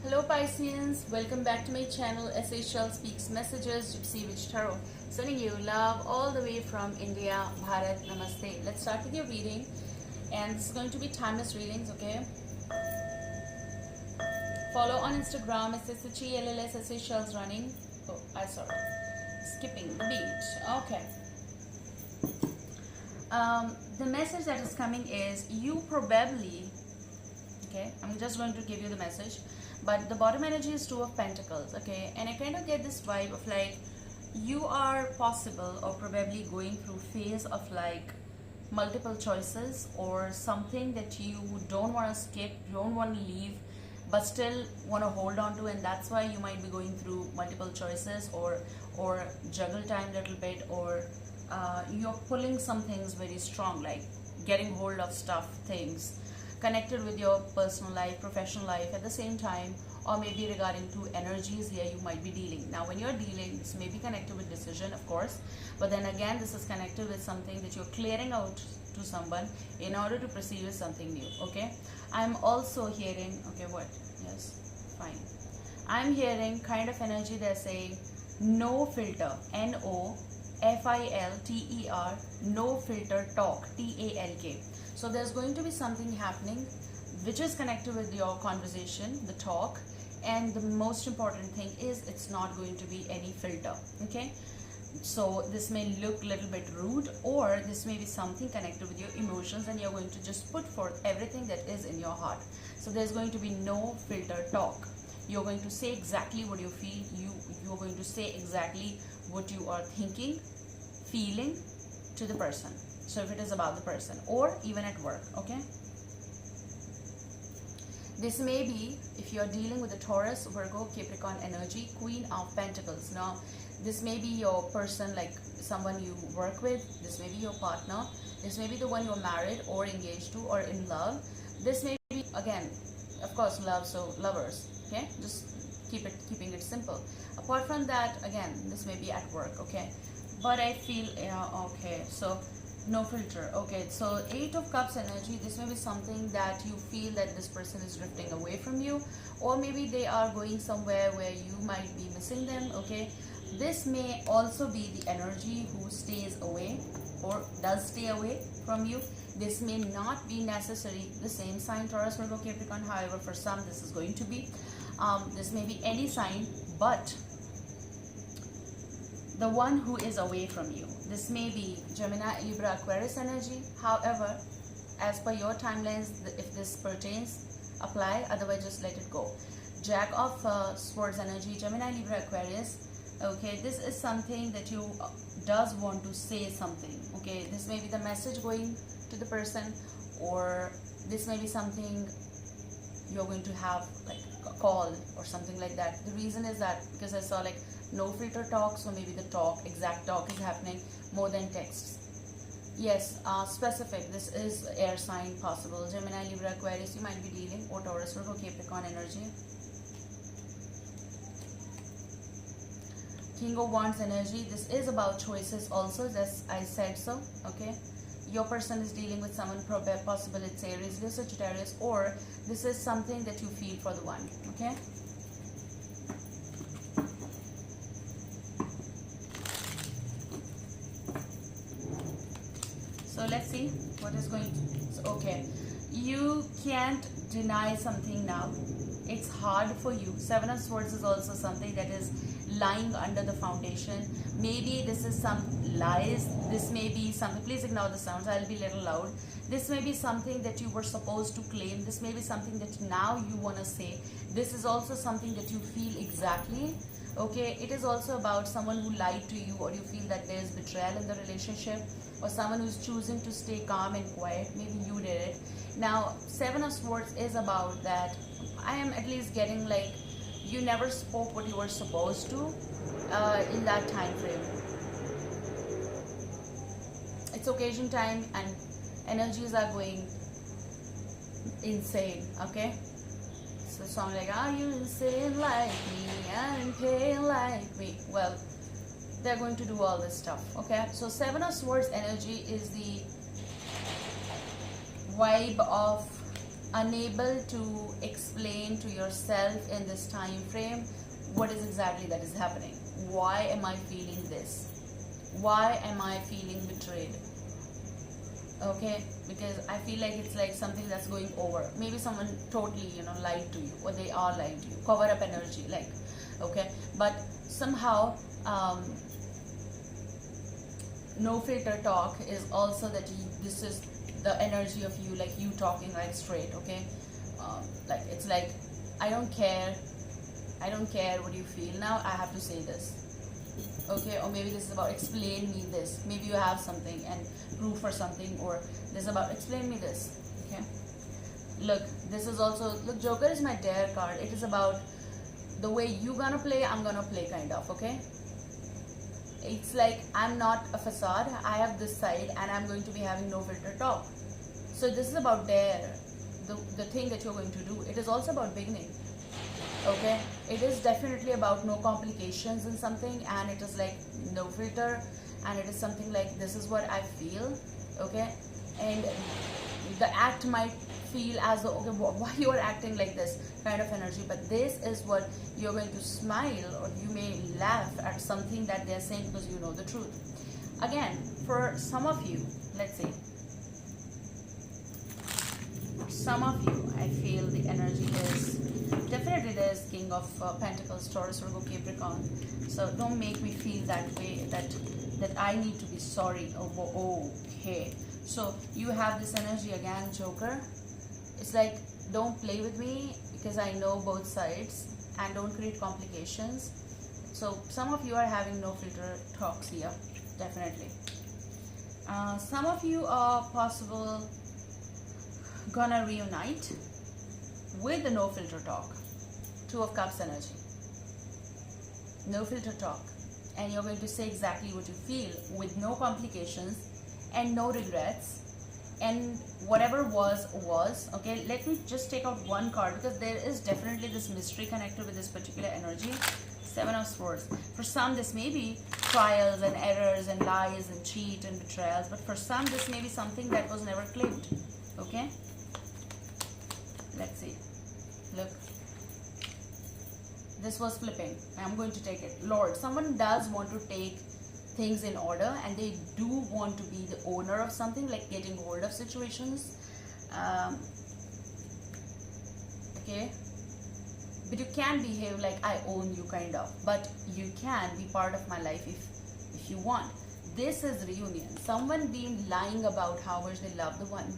Hello Pisceans, welcome back to my channel SHL Speaks Messages, Gypsy Witch Tarot. Sending you love all the way from India, Bharat, Namaste. Let's start with your reading, and this is going to be timeless readings, okay? Follow on Instagram, SSHELLS SHL's running. Oh, I saw it. Skipping the beat. Okay. The message that is coming is you probably, okay, I'm just going to give you the message. But the bottom energy is Two of Pentacles, okay? And I kind of get this vibe of like you are possible or probably going through phase of like multiple choices or something that you don't want to skip, don't want to leave, but still want to hold on to, and that's why you might be going through multiple choices or juggle time a little bit, or you're pulling some things very strong, like getting hold of stuff, things connected with your personal life, professional life at the same time, or maybe regarding to energies here you might be dealing. Now when you're dealing, this may be connected with decision, of course, but then again this is connected with something that you're clearing out to someone in order to proceed with something new, okay? I'm also hearing, okay, what? Yes, fine. I'm hearing kind of energy they're saying no filter, NOFILTER, no filter talk, TALK. So there's going to be something happening which is connected with your conversation, the talk, and the most important thing is it's not going to be any filter, okay? So this may look a little bit rude, or this may be something connected with your emotions, and you're going to just put forth everything that is in your heart. So there's going to be no filter talk. You're going to say exactly what you feel. You're going to say exactly what you are thinking, feeling to the person. So if it is about the person or even at work, okay? This may be, if you're dealing with a Taurus, Virgo, Capricorn energy, Queen of Pentacles. Now, this may be your person, like someone you work with. This may be your partner. This may be the one you're married or engaged to or in love. This may be, again, of course, love, so lovers, okay? Just keeping it simple. Apart from that, again, this may be at work, okay? But I feel, yeah, okay, so no filter, okay? So 8 of Cups energy, this may be something that you feel that this person is drifting away from you, or maybe they are going somewhere where you might be missing them, okay? This may also be the energy who stays away or does stay away from you. This may not be necessarily the same sign, Taurus, Virgo, Capricorn. However, for some this is going to be. This may be any sign, but the one who is away from you. This may be Gemini, Libra, Aquarius energy. However, as per your timelines, if this pertains, apply. Otherwise, just let it go. Jack of Swords energy, Gemini, Libra, Aquarius. Okay, this is something that you does want to say something. Okay, this may be the message going to the person, or this may be something you're going to have like a call or something like that. The reason is that because I saw like no filter talk, so maybe the talk, exact talk is happening more than texts. Yes, specific. This is air sign possible. Gemini, Libra, Aquarius you might be dealing, or Taurus, Virgo, Capricorn energy. King of Wands energy. This is about choices also, as I said so, okay? Your person is dealing with someone, possible it's Aries, Leo, Sagittarius, or this is something that you feel for the one, okay? So let's see what is going to, so, okay, you can't deny something now. It's hard for you. Seven of Swords is also something that is lying under the foundation. Maybe this is some lies. This may be something, please ignore the sounds, I'll be a little loud. This may be something that you were supposed to claim. This may be something that now you want to say. This is also something that you feel exactly, okay? It is also about someone who lied to you, or you feel that there is betrayal in the relationship, or someone who's choosing to stay calm and quiet. Maybe you did it. Now, Seven of Swords is about that. I am at least getting like you never spoke what you were supposed to in that time frame. It's occasion time and energies are going insane, okay? So a song like, are you insane like me and pale like me? Well, they're going to do all this stuff, okay? So Seven of Swords energy is the vibe of unable to express explain to yourself in this time frame what is exactly that is happening. Why am I feeling this? Why am I feeling betrayed? Okay, because I feel like it's like something that's going over. Maybe someone totally, lied to you, or they are lying to you. Cover up energy, like, okay. But somehow, no filter talk is also that this is the energy of you, like you talking like straight, okay. Like it's like, I don't care what you feel now, I have to say this, okay. Or maybe this is about explain me this. Maybe you have something and proof for something, or this is about explain me this, okay. Look, this is also, look, Joker is my dare card. It is about the way you gonna play, I'm gonna play, kind of, okay. It's like I'm not a facade, I have this side, and I'm going to be having no filter talk. So this is about dare, the thing that you're going to do. It is also about beginning, okay. It is definitely about no complications in something, and it is like no filter, and it is something like this is what I feel, okay. And the act might feel as though, okay, why you are acting like this kind of energy, but this is what you're going to smile, or you may laugh at something that they're saying, because you know the truth. Again, for some of you, let's see, some of you, I feel the energy is definitely there's King of Pentacles, Taurus, Virgo, Capricorn. So don't make me feel that way, that I need to be sorry. Oh, okay. So you have this energy again, Joker. It's like, don't play with me, because I know both sides, and don't create complications. So some of you are having no filter talks here, definitely. Some of you are possible gonna reunite with the no filter talk. Two of Cups energy, no filter talk, and you're going to say exactly what you feel with no complications and no regrets, and whatever was, okay. Let me just take out one card, because there is definitely this mystery connected with this particular energy. Seven of Swords. For some, this may be trials and errors and lies and cheat and betrayals, but for some, this may be something that was never claimed, okay. Let's see. Look, this was flipping. I'm going to take it. Lord, someone does want to take things in order, and they do want to be the owner of something, like getting hold of situations, okay. But you can behave like I own you, kind of, but you can be part of my life if you want. This is reunion. Someone been lying about how much they love the one,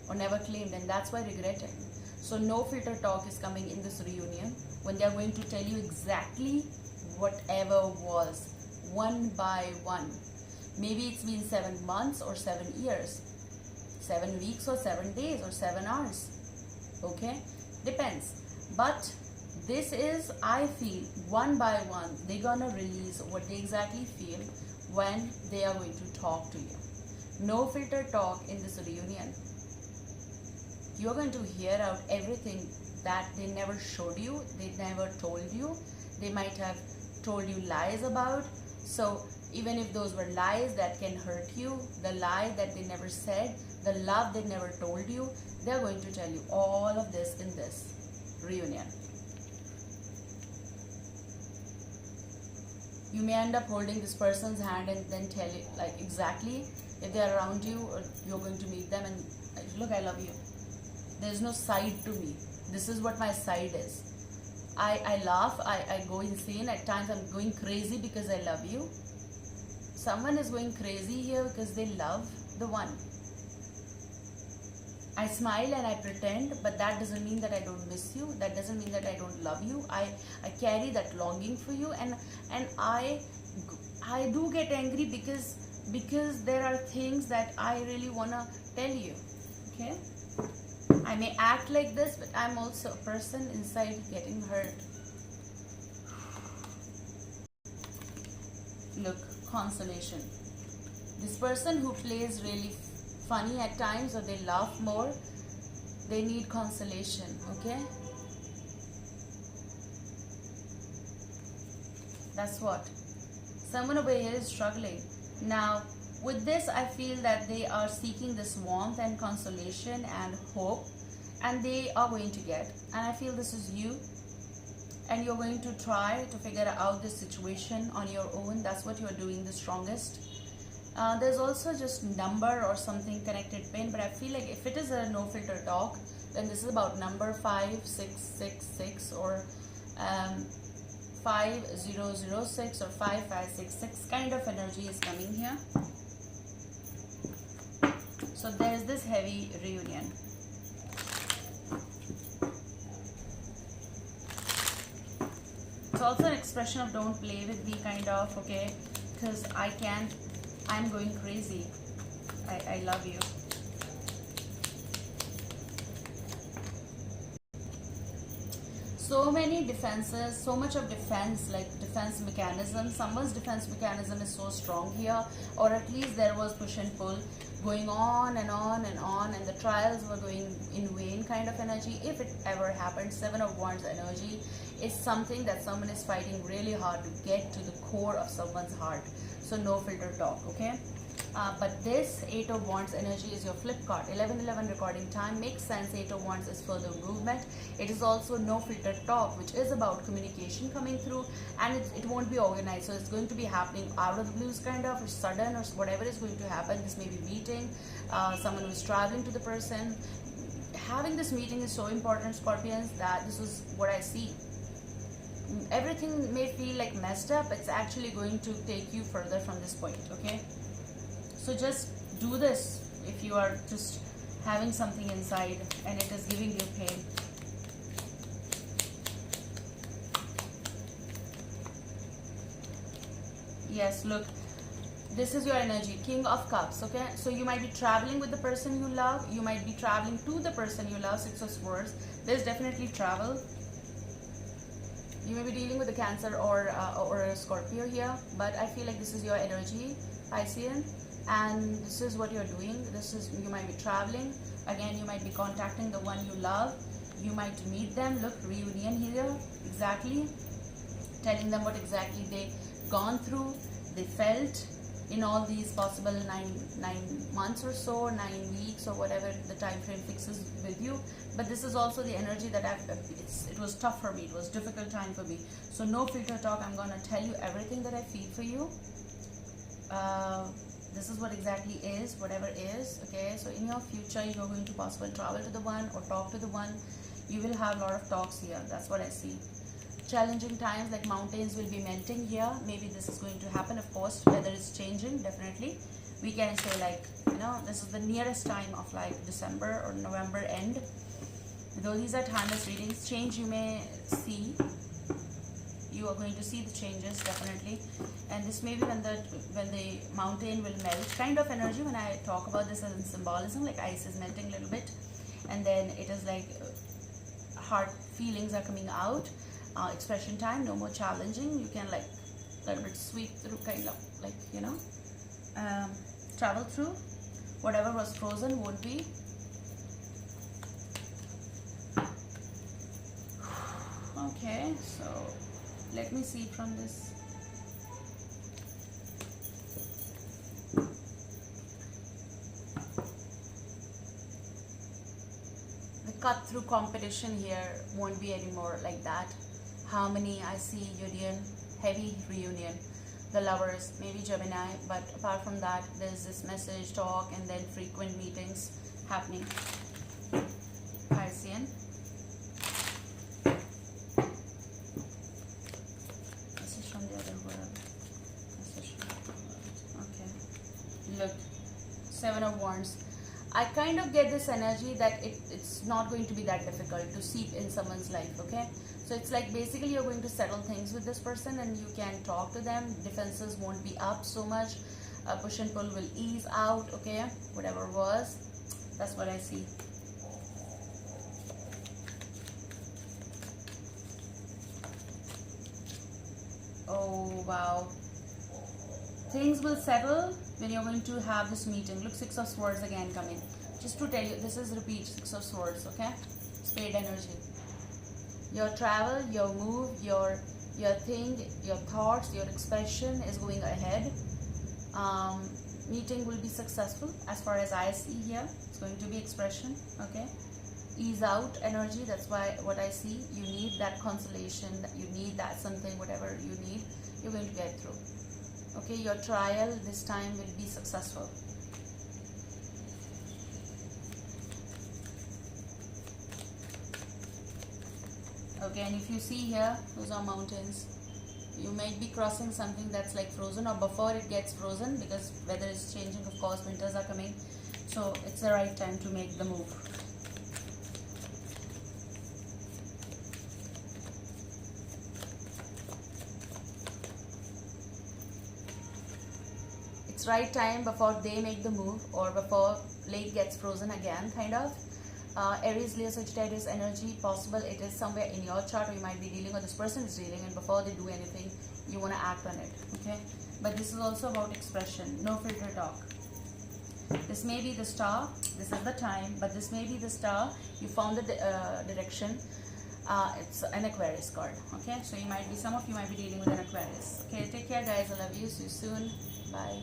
or never claimed, and that's why regretting. So no filter talk is coming in this reunion, when they are going to tell you exactly whatever was, one by one. Maybe it's been 7 months or 7 years, 7 weeks or 7 days or 7 hours, okay, depends. But this is, I feel, one by one they're gonna release what they exactly feel when they are going to talk to you. No filter talk in this reunion. You're going to hear out everything that they never showed you, they never told you. They might have told you lies about. So even if those were lies that can hurt you, the lie that they never said, the love they never told you, they're going to tell you all of this in this reunion. You may end up holding this person's hand and then tell it, like, exactly if they're around you, or you're going to meet them and, look, I love you. There's no side to me. This is what my side is. I laugh, I go insane. At times I'm going crazy because I love you. Someone is going crazy here because they love the one. I smile and I pretend, but that doesn't mean that I don't miss you. That doesn't mean that I don't love you. I carry that longing for you, and I do get angry because there are things that I really wanna tell you. Okay? I may act like this, but I'm also a person inside getting hurt. Look, consolation. This person who plays really funny at times, or they laugh more, they need consolation, okay? That's what. Someone over here is struggling. Now, with this, I feel that they are seeking this warmth and consolation and hope, and they are going to get, and I feel this is you, and you're going to try to figure out this situation on your own. That's what you're doing the strongest. There's also just number or something connected pin, but I feel like if it is a no filter talk, then this is about number 5666 or 5006 or 5566 kind of energy is coming here. So there's this heavy reunion. It's also an expression of don't play with me kind of, okay, because I'm going crazy. I love you. So many defenses, so much of defense, like defense mechanism. Someone's defense mechanism is so strong here, or at least there was push and pull going on and on and on, and the trials were going in vain kind of energy. If it ever happened, 7 of Wands energy is something that someone is fighting really hard to get to the core of someone's heart. So no filter talk, okay? But this 8 of Wands energy is your flip card. 11:11 recording time makes sense. 8 of Wands is further movement. It is also no filter talk, which is about communication coming through, and it won't be organized. So it's going to be happening out of the blues kind of, or sudden, or whatever is going to happen. This may be meeting, someone who is traveling to the person. Having this meeting is so important, Scorpions, that this is what I see. Everything may feel like messed up. It's actually going to take you further from this point, okay? So just do this if you are just having something inside and it is giving you pain. Yes, look, this is your energy, King of Cups, okay? So you might be traveling with the person you love. You might be traveling to the person you love, 6 of Swords. There's definitely travel. You may be dealing with a Cancer or a Scorpio here, but I feel like this is your energy, Piscean. And this is what you're doing. This is, you might be traveling. Again, you might be contacting the one you love. You might meet them. Look, reunion here. Exactly. Telling them what exactly they gone through, they felt in all these possible nine months or so, 9 weeks or whatever the time frame fixes with you. But this is also the energy that it was tough for me. It was difficult time for me. So no filter talk. I'm gonna tell you everything that I feel for you. This is what exactly is, whatever is, okay? So in your future, you're going to possibly travel to the one or talk to the one. You will have a lot of talks here. That's what I see. Challenging times, like mountains will be melting here. Maybe this is going to happen, of course. Weather is changing, definitely. We can say, like, you know, this is the nearest time of like December or November end. Though these are timeless readings, change you may see. You are going to see the changes, definitely. And this may be when the mountain will melt kind of energy. When I talk about this as in symbolism, like ice is melting a little bit, and then it is like heart feelings are coming out. Expression time, no more challenging. You can like a little bit sweep through, kind of like, you know, travel through. Whatever was frozen won't be. Okay, so let me see from this. The cut through competition here won't be anymore like that. Harmony, I see Union, heavy reunion. The Lovers, maybe Gemini, but apart from that, there's this message, talk, and then frequent meetings happening. Piscean. Message from the other world. Message from the other world. Okay. Look, 7 of Wands. I kind of get this energy that it's not going to be that difficult to seep in someone's life, okay? So it's like basically you're going to settle things with this person and you can talk to them. Defenses won't be up so much. Push and pull will ease out, okay? Whatever was, that's what I see. Oh, wow. Things will settle when you're going to have this meeting. Look, 6 of Swords again coming. Just to tell you, this is repeat, 6 of Swords, okay? Spade energy. Your travel, your move, your thing, your thoughts, your expression is going ahead. Meeting will be successful as far as I see here. It's going to be expression, okay? ease out energy. That's why what I see, you need that consolation, that you need that something, whatever you need, you're going to get through. Okay, your trial this time will be successful. Okay, and if you see here, those are mountains. You might be crossing something that's like frozen, or before it gets frozen, because weather is changing, of course, winters are coming. So it's the right time to make the move. It's right time before they make the move, or before lake gets frozen again, kind of. Aries, Leo, Sagittarius energy, possible it is somewhere in your chart, or you might be dealing, or this person is dealing, and before they do anything, you want to act on it, okay? But this is also about expression, no filter talk. This may be the star, this is the time, but this may be the star, you found the direction. It's an Aquarius card, okay? So you might be, some of you might be dealing with an Aquarius. Okay, take care guys, I love you, see you soon, bye.